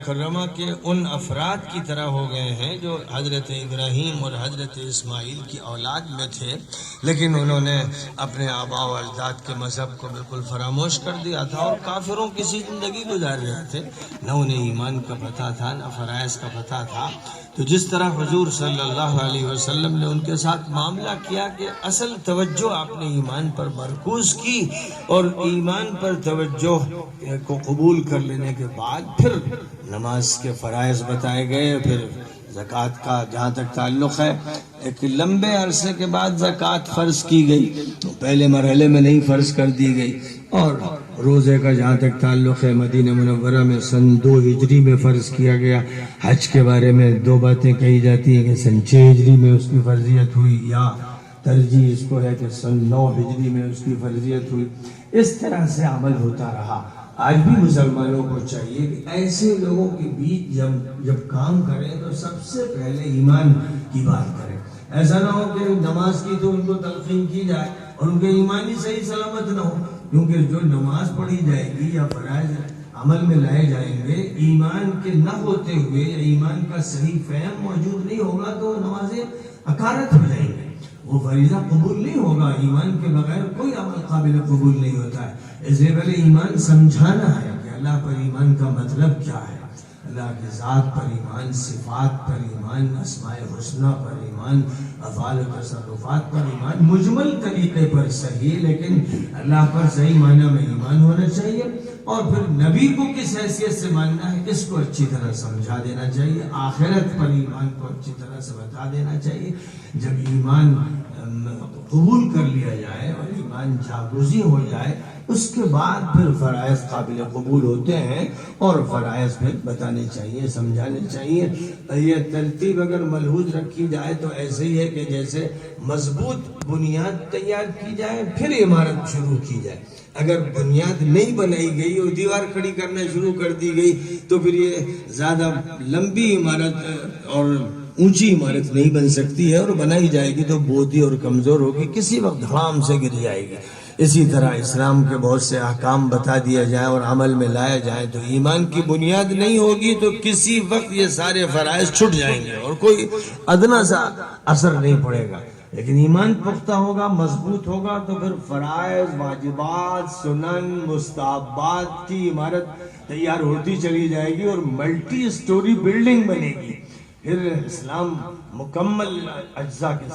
مکرمہ کے ان افراد کی طرح ہو گئے ہیں جو حضرت ابراہیم اور حضرت اسماعیل کی اولاد میں تھے، لیکن انہوں نے اپنے آباء و اجداد کے مذہب کو بالکل فراموش کر دیا تھا اور کافروں کی سی زندگی گزار رہے تھے۔ نہ انہیں ایمان کا پتہ تھا، نہ فرائض کا پتہ تھا۔ تو جس طرح حضور صلی اللہ علیہ وسلم نے ان کے ساتھ معاملہ کیا کہ اصل توجہ آپ نے ایمان پر مرکوز کی، اور ایمان پر توجہ کو قبول کر لینے کے بعد پھر نماز کے فرائض بتائے گئے، پھر زکوٰۃ کا جہاں تک تعلق ہے ایک لمبے عرصے کے بعد زکوٰۃ فرض کی گئی، تو پہلے مرحلے میں نہیں فرض کر دی گئی، اور روزے کا جہاں تک تعلق ہے مدینہ منورہ میں سن 2 ہجری میں فرض کیا گیا۔ حج کے بارے میں 2 باتیں کہی جاتی ہیں کہ سن 6 ہجری میں اس کی فرضیت ہوئی، یا ترجیح اس کو ہے کہ سن 9 ہجری میں اس کی فرضیت ہوئی۔ اس طرح سے عمل ہوتا رہا۔ آج بھی مسلمانوں کو چاہیے کہ ایسے لوگوں کے بیچ جب کام کریں تو سب سے پہلے ایمان کی بات کریں۔ ایسا نہ ہو کہ نماز کی تو ان کو تلقین کی جائے اور ان کے ایمانی صحیح سلامت نہ ہو، کیونکہ جو نماز پڑھی جائے گی یا فرائض عمل میں لائے جائیں گے، ایمان کے نہ ہوتے ہوئے یا ایمان کا صحیح فہم موجود نہیں ہوگا تو نمازیں اکارت ہو جائیں گے، وہ فریضہ قبول نہیں ہوگا۔ ایمان کے بغیر کوئی عمل قابل قبول نہیں ہوتا ہے۔ اس لیے پہلے ایمان سمجھانا ہے کہ اللہ پر ایمان کا مطلب کیا ہے، اللہ کی ذات پر ایمان، صفات پر ایمان، اسماء حسنہ پر ایمان، افعال و تصرفات پر ایمان، مجمل طریقے پر صحیح، لیکن اللہ پر صحیح معنی میں ایمان ہونا چاہیے، اور پھر نبی کو کس حیثیت سے ماننا ہے اس کو اچھی طرح سمجھا دینا چاہیے، آخرت پر ایمان کو اچھی طرح سے بتا دینا چاہیے۔ جب ایمان قبول کر لیا جائے اور ایمان جاگزی ہو جائے، اس کے بعد پھر فرائض قابل قبول ہوتے ہیں، اور فرائض پھر بتانے چاہیے، سمجھانے چاہیے۔ یہ ترتیب اگر ملحوظ رکھی جائے تو ایسے ہی ہے کہ جیسے مضبوط بنیاد تیار کی جائے پھر عمارت شروع کی جائے۔ اگر بنیاد نہیں بنائی گئی اور دیوار کھڑی کرنا شروع کر دی گئی تو پھر یہ زیادہ لمبی عمارت اور اونچی عمارت نہیں بن سکتی ہے، اور بنائی جائے گی تو بودھی اور کمزور ہوگی، کسی وقت دھڑام سے گر جائے گی۔ اسی طرح اسلام کے بہت سے احکام بتا دیا جائے اور عمل میں لایا جائے تو ایمان کی بنیاد نہیں ہوگی تو کسی وقت یہ سارے فرائض چھٹ جائیں گے اور کوئی ادنا سا اثر نہیں پڑے گا۔ لیکن ایمان پختہ ہوگا، مضبوط ہوگا، تو پھر فرائض، واجبات، سنن، مستحبات کی عمارت تیار ہوتی چلی جائے گی اور ملٹی سٹوری بلڈنگ بنے گی۔ پھر اسلام مکمل اجزاء کے